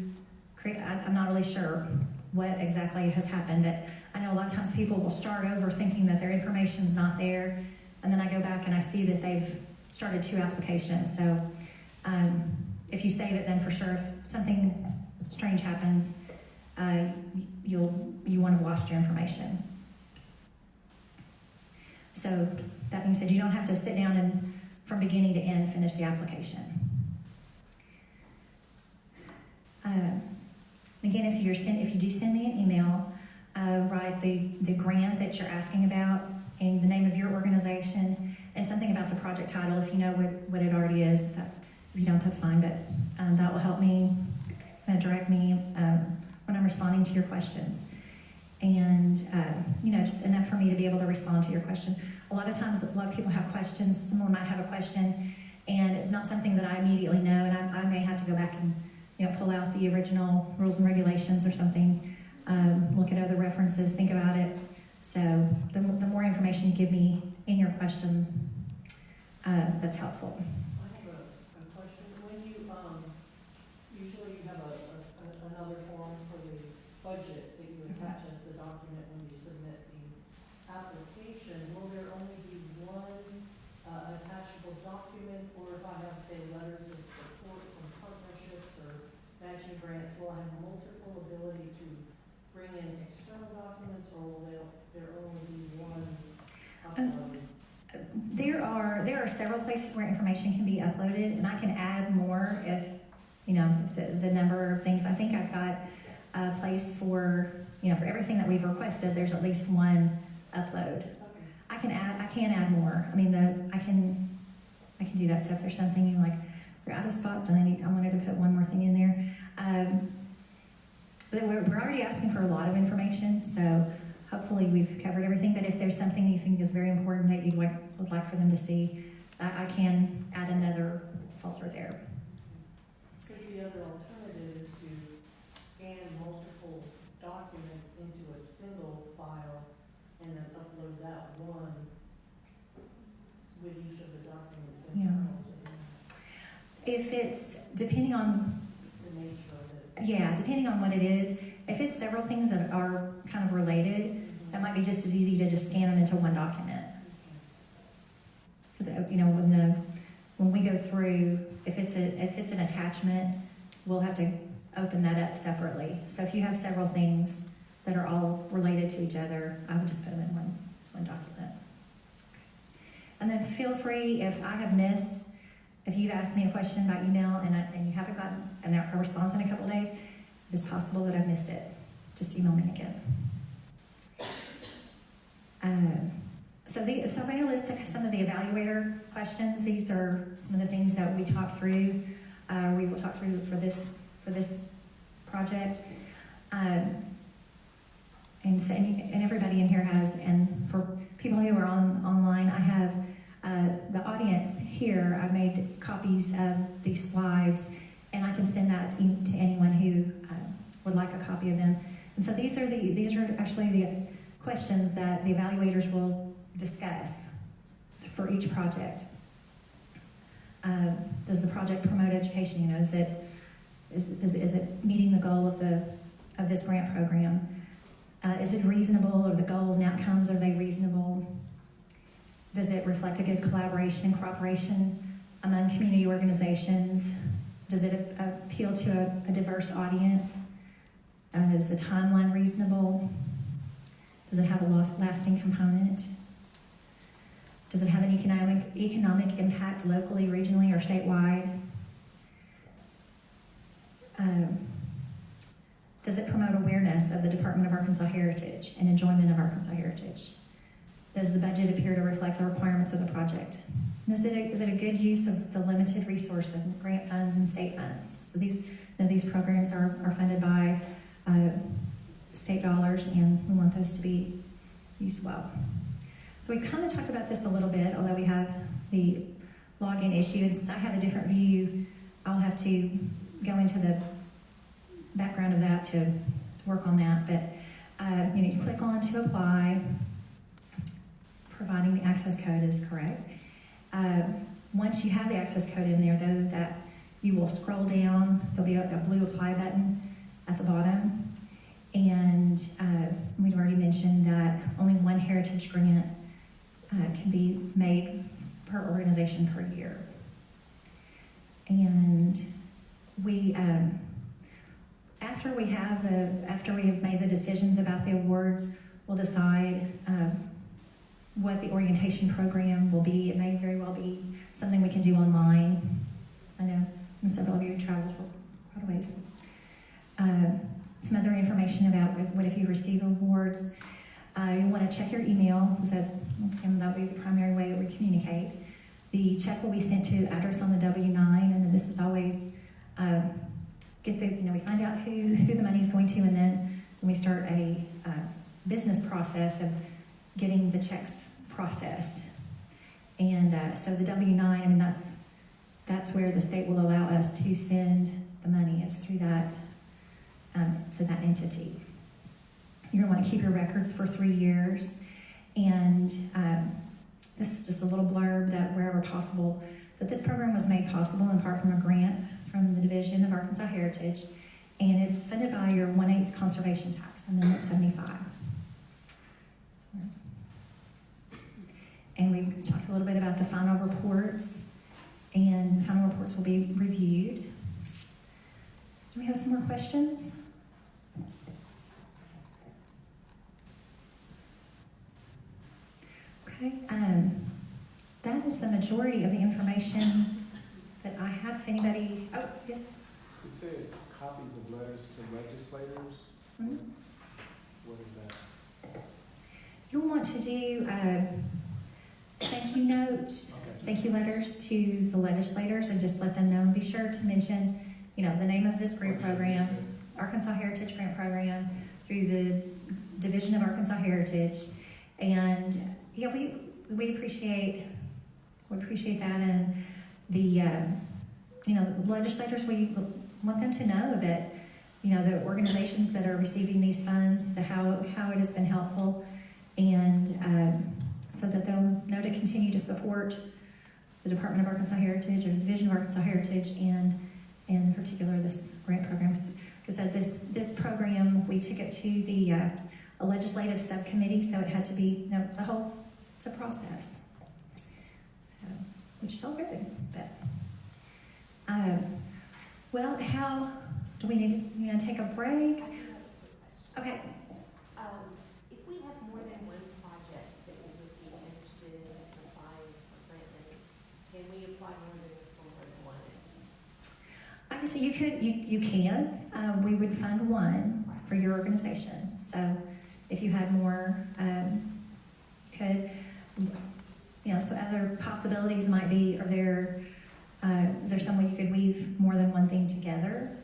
create, I'm not really sure what exactly has happened, but I know a lot of times people will start over thinking that their information's not there, and then I go back and I see that they've started 2 applications. So if you save it, then for sure, if something strange happens, you won't have lost your information. So that being said, you don't have to sit down and from beginning to end finish the application. Again, if you do send me an email, write the grant that you're asking about and the name of your organization and something about the project title if you know what it already is. If you don't, that's fine, but that will help me direct me when I'm responding to your questions. And, just enough for me to be able to respond to your question. A lot of times, a lot of people have questions. Someone might have a question, and it's not something that I immediately know, and I may have to go back and, pull out the original rules and regulations or something, look at other references, think about it. So the more information you give me in your question, that's helpful. I have a question. When you, usually you have another form for the budget that you attach as the document when you submit the application. Will there only be one attachable document, or if I have, say, letters of support from partnerships or matching grants, will I have multiple ability to bring in external documents, or will there only be one upload? There are several places where information can be uploaded, and I can add more if, you know, if the number of things. I think I've got a place for, you know, for everything that we've requested, there's at least one upload. I can add more. I mean, I can do that. So if there's something you like, we're out of spots and I wanted to put one more thing in there. But we're already asking for a lot of information, so hopefully we've covered everything. But if there's something you think is very important that you would like for them to see, I can add another folder there. Because the other alternative is to scan multiple documents into a single file and then upload that one with each of the documents Yeah. internal to If it's, depending on, the nature of it. yeah, depending on what it is, if it's several things that are kind of related, that might be just as easy to just scan them into one document. Because, you know, when we go through, if it's an attachment, we'll have to open that up separately. So if you have several things that are all related to each other, I would just put them in one document. And then feel free, if I have missed, if you've asked me a question by email and you haven't gotten a response in a couple days, it is possible that I've missed it. Just email me again. So I'm going to list some of the evaluator questions. These are some of the things that we talked through. We will talk through for this project. And everybody in here has, and for people who are online, I have the audience here. I've made copies of these slides, and I can send that to anyone who would like a copy of them. And so these are actually the questions that the evaluators will discuss for each project. Does the project promote education? You know, is it meeting the goal of this grant program? Is it reasonable? Are the goals and outcomes, are they reasonable? Does it reflect a good collaboration and cooperation among community organizations? Does it appeal to a diverse audience? Is the timeline reasonable? Does it have a lasting component? Does it have an economic impact locally, regionally, or statewide? Does it promote awareness of the Department of Arkansas Heritage and enjoyment of Arkansas heritage? Does the budget appear to reflect the requirements of the project? And is it a good use of the limited resource of grant funds and state funds? So these programs are funded by state dollars, and we want those to be used well. So we kind of talked about this a little bit, although we have the login issue, and since I have a different view, I'll have to go into the background of that to work on that. But you click on to apply, providing the access code is correct. Once you have the access code in there, though, that you will scroll down. There'll be a blue apply button at the bottom, and we've already mentioned that only one heritage grant can be made per organization per year. And we, after we have made the decisions about the awards, we'll decide what the orientation program will be. It may very well be something we can do online. I know several of you traveled for quite a ways. Some other information about what if you receive awards. You want to check your email, because that will be the primary way that we communicate. The check will be sent to the address on the W-9, and this is always we find out who the money is going to, and then we start a business process of getting the checks processed. And so the W-9, that's where the state will allow us to send the money, is through that to that entity. You're going to want to keep your records for 3 years, and this is just a little blurb that wherever possible, that this program was made possible in part from a grant from the Division of Arkansas Heritage, and it's funded by your 1/8 conservation tax, Amendment 75. And we've talked a little bit about the final reports, and the final reports will be reviewed. Do we have some more questions? Okay, that is the majority of the information that I have. If anybody, oh, yes? It said copies of letters to legislators. Mhm. What is that? You'll want to do thank you notes, thank you letters to the legislators, and just let them know. And be sure to mention, you know, the name of this grant program, Arkansas Heritage Grant Program, through the Division of Arkansas Heritage. And yeah, we appreciate that, and the you know, the legislators, we want them to know that, you know, the organizations that are receiving these funds, how it has been helpful, and so that they'll know to continue to support the Department of Arkansas Heritage or the Division of Arkansas Heritage, and in particular this grant program. Like I said, this program, we took it to the a legislative subcommittee, so it had to be, you know, it's a process. So, which is all good, but well, how do we need to, you know, take a break? Okay. If we have more than one project that we would be interested in applying for grant money, can we apply more than one? Okay, so you can. We would fund one for your organization. So if you had more, could, you know, so other possibilities might be, is there some way you could weave more than one thing together?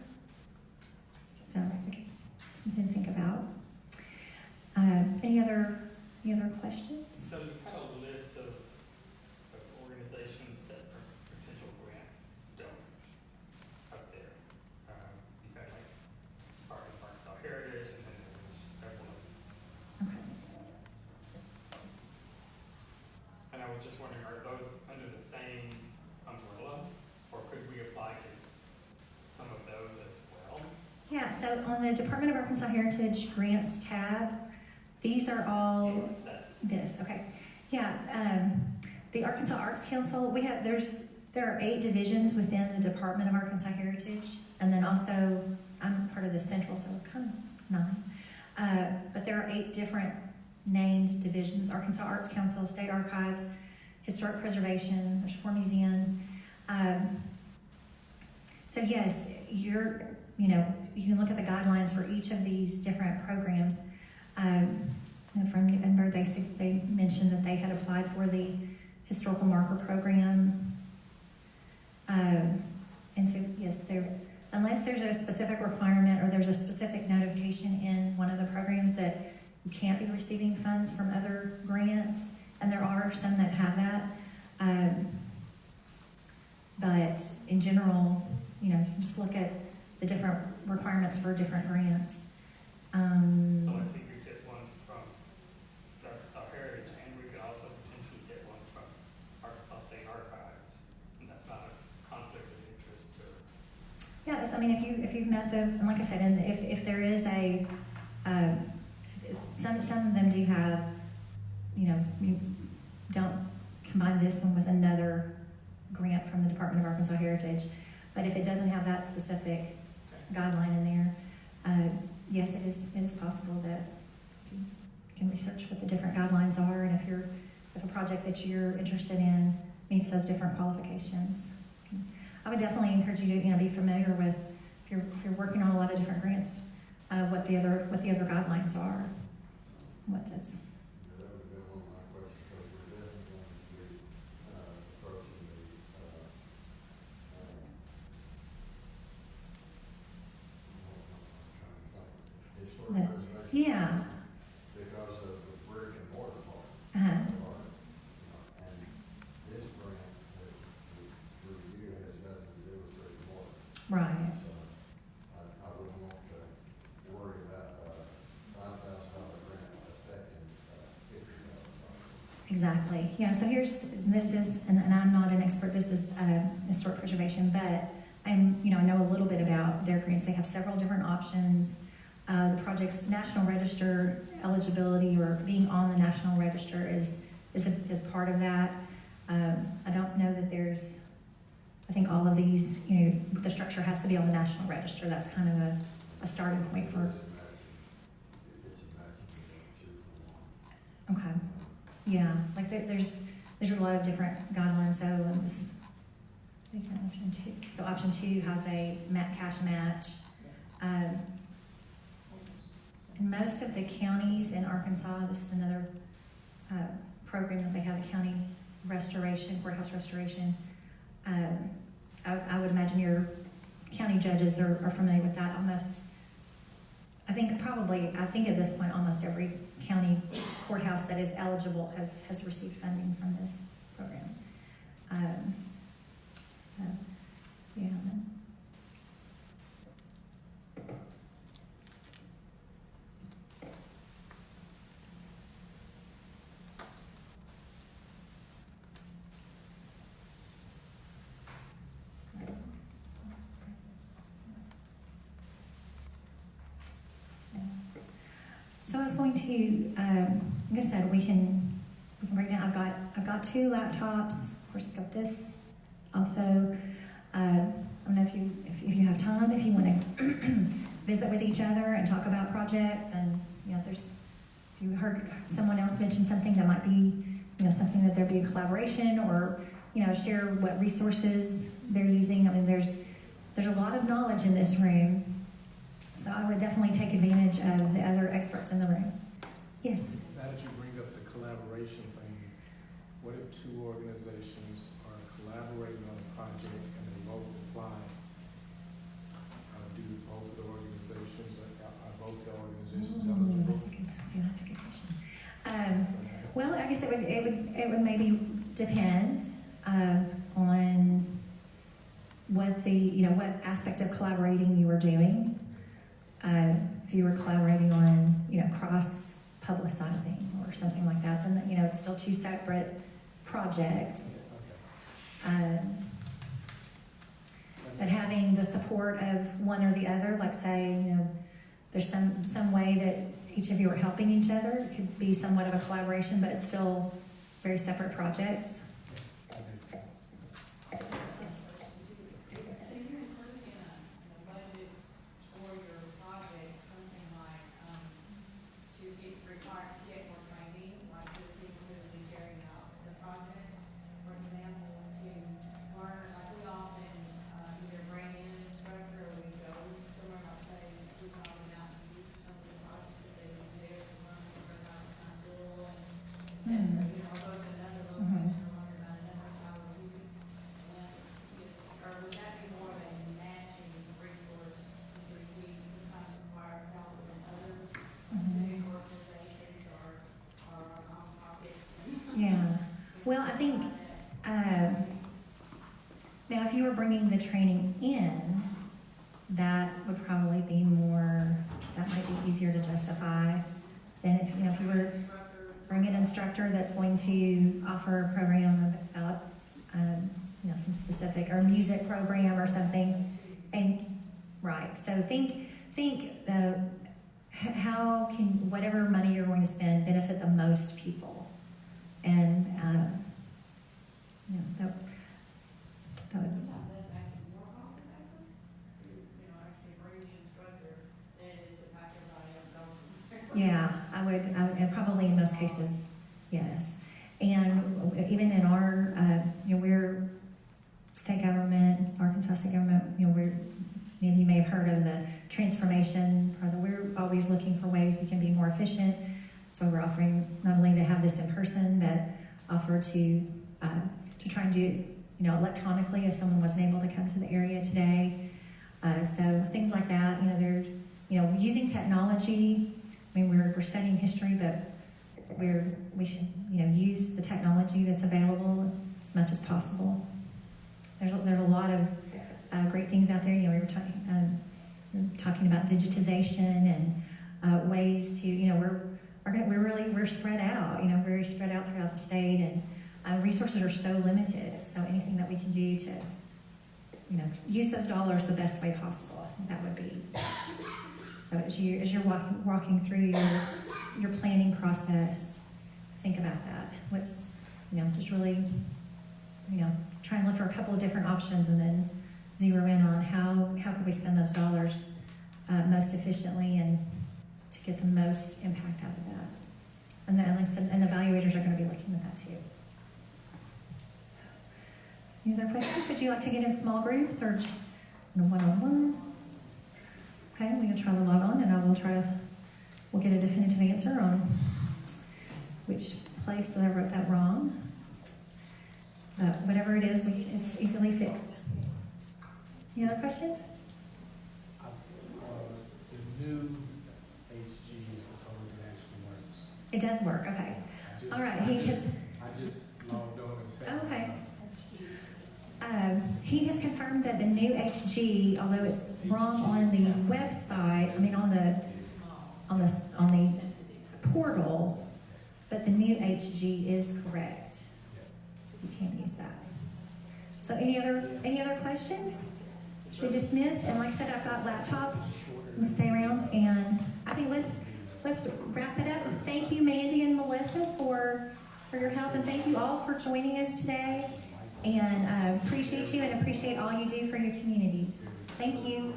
So, okay, something to think about. Any other questions? So you had a list of organizations that are potential grant donors up there. You've had like Arkansas Heritage, and then there's several. Okay. And I was just wondering, are those under the same umbrella, or could we apply to some of those as well? Yeah, so on the Department of Arkansas Heritage Grants tab, these are all this, okay. Yeah, the Arkansas Arts Council, there are 8 divisions within the Department of Arkansas Heritage, and then also, I'm part of the Central, so kind of 9. But there are 8 different named divisions: Arkansas Arts Council, State Archives, Historic Preservation, there's 4 museums. So yes, you can look at the guidelines for each of these different programs. From Edinburgh, they mentioned that they had applied for the historical marker program. And so yes, unless there's a specific requirement or there's a specific notification in one of the programs that you can't be receiving funds from other grants, and there are some that have that. But in general, you can just look at the different requirements for different grants. So I think we get one from Arkansas Heritage, and we could also potentially get one from Arkansas State Archives, and that's not a conflict of interest or. Yes, I mean, if you've met and like I said, and if there is some of them do have, you don't combine this one with another grant from the Department of Arkansas Heritage, but if it doesn't have that specific guideline in there, yes, it is possible that you can research what the different guidelines are, and if a project that you're interested in meets those different qualifications. I would definitely encourage you to be familiar with, if you're working on a lot of different grants, what the other guidelines are. What does. Yeah, that would have been one of my questions, because we're definitely going to be approaching the historic preservation. Yeah. Because of the brick and mortar part. Uh-huh. And this grant that we review has nothing to do with brick and mortar. Right. So I wouldn't want to worry about $5,000 grant affecting $50,000. Exactly. Yeah, so this is, and I'm not an expert, this is historic preservation, but I know a little bit about their grants. They have several different options. The project's National Register eligibility, or being on the National Register, is part of that. I don't know that I think all of these, the structure has to be on the National Register. That's kind of a starting point for. Okay. Yeah, like there's a lot of different guidelines. So these are option 2. So option 2 has a cash match. In most of the counties in Arkansas, this is another program that they have, the county restoration, courthouse restoration. I would imagine your county judges are familiar with that. I think at this point, almost every county courthouse that is eligible has received funding from this program. So, yeah. So I was going to, like I said, we can break down. I've got 2 laptops. Of course, I've got this. Also, I don't know if you have time, if you want to visit with each other and talk about projects, and if you heard someone else mention something that might be, something that there'd be a collaboration, or share what resources they're using. I mean, there's a lot of knowledge in this room. So I would definitely take advantage of the other experts in the room. Yes? Now that you bring up the collaboration thing, what if 2 organizations are collaborating on a project and they both apply? Do both of the organizations, are both the organizations eligible? That's a good question. Well, I guess it would maybe depend on what what aspect of collaborating you were doing. If you were collaborating on, cross-publicizing or something like that, then, it's still 2 separate projects. But having the support of one or the other, like say, there's some way that each of you are helping each other, it could be somewhat of a collaboration, but it's still very separate projects. That makes sense. Yes. Yeah. Well, I think now if you were bringing the training in, that would probably be that might be easier to justify than if you were bringing an instructor that's going to offer a program about some specific or music program or something. And right. So think how can whatever money you're going to spend benefit the most people. And that would. Yeah, I would, and probably in most cases, yes. And even in our, we're state government, Arkansas state government. Many of you may have heard of the transformation project. We're always looking for ways we can be more efficient. So we're offering not only to have this in person, but offer to try and do it, electronically if someone wasn't able to come to the area today. So things like that. They're, using technology. I mean, we're studying history, but we should, use the technology that's available as much as possible. There's a lot of great things out there. We were talking about digitization and ways to, we're spread out, you know, very spread out throughout the state, and resources are so limited. So anything that we can do to, you know, use those dollars the best way possible, I think that would be. So as you're walking through your planning process, think about that. What's, you know, just really, you know, try and look for a couple of different options, and then zero in on how can we spend those dollars most efficiently and to get the most impact out of that. And the evaluators are going to be looking at that too. So, any other questions? Would you like to get in small groups or just in a one-on-one? Okay, we're going to try to log on, and we'll get a definitive answer on which place that I wrote that wrong. But whatever it is, it's easily fixed. Any other questions? The new HG is the code that actually works. It does work, okay. All right, I just logged on and set. Okay. He has confirmed that the new HG, although it's wrong on the website, on the portal, but the new HG is correct. You can use that. So any other questions? Should we dismiss? And like I said, I've got laptops. We'll stay around, and I think let's wrap it up. Thank you, Mandy and Melissa, for your help, and thank you all for joining us today. And appreciate you and appreciate all you do for your communities. Thank you.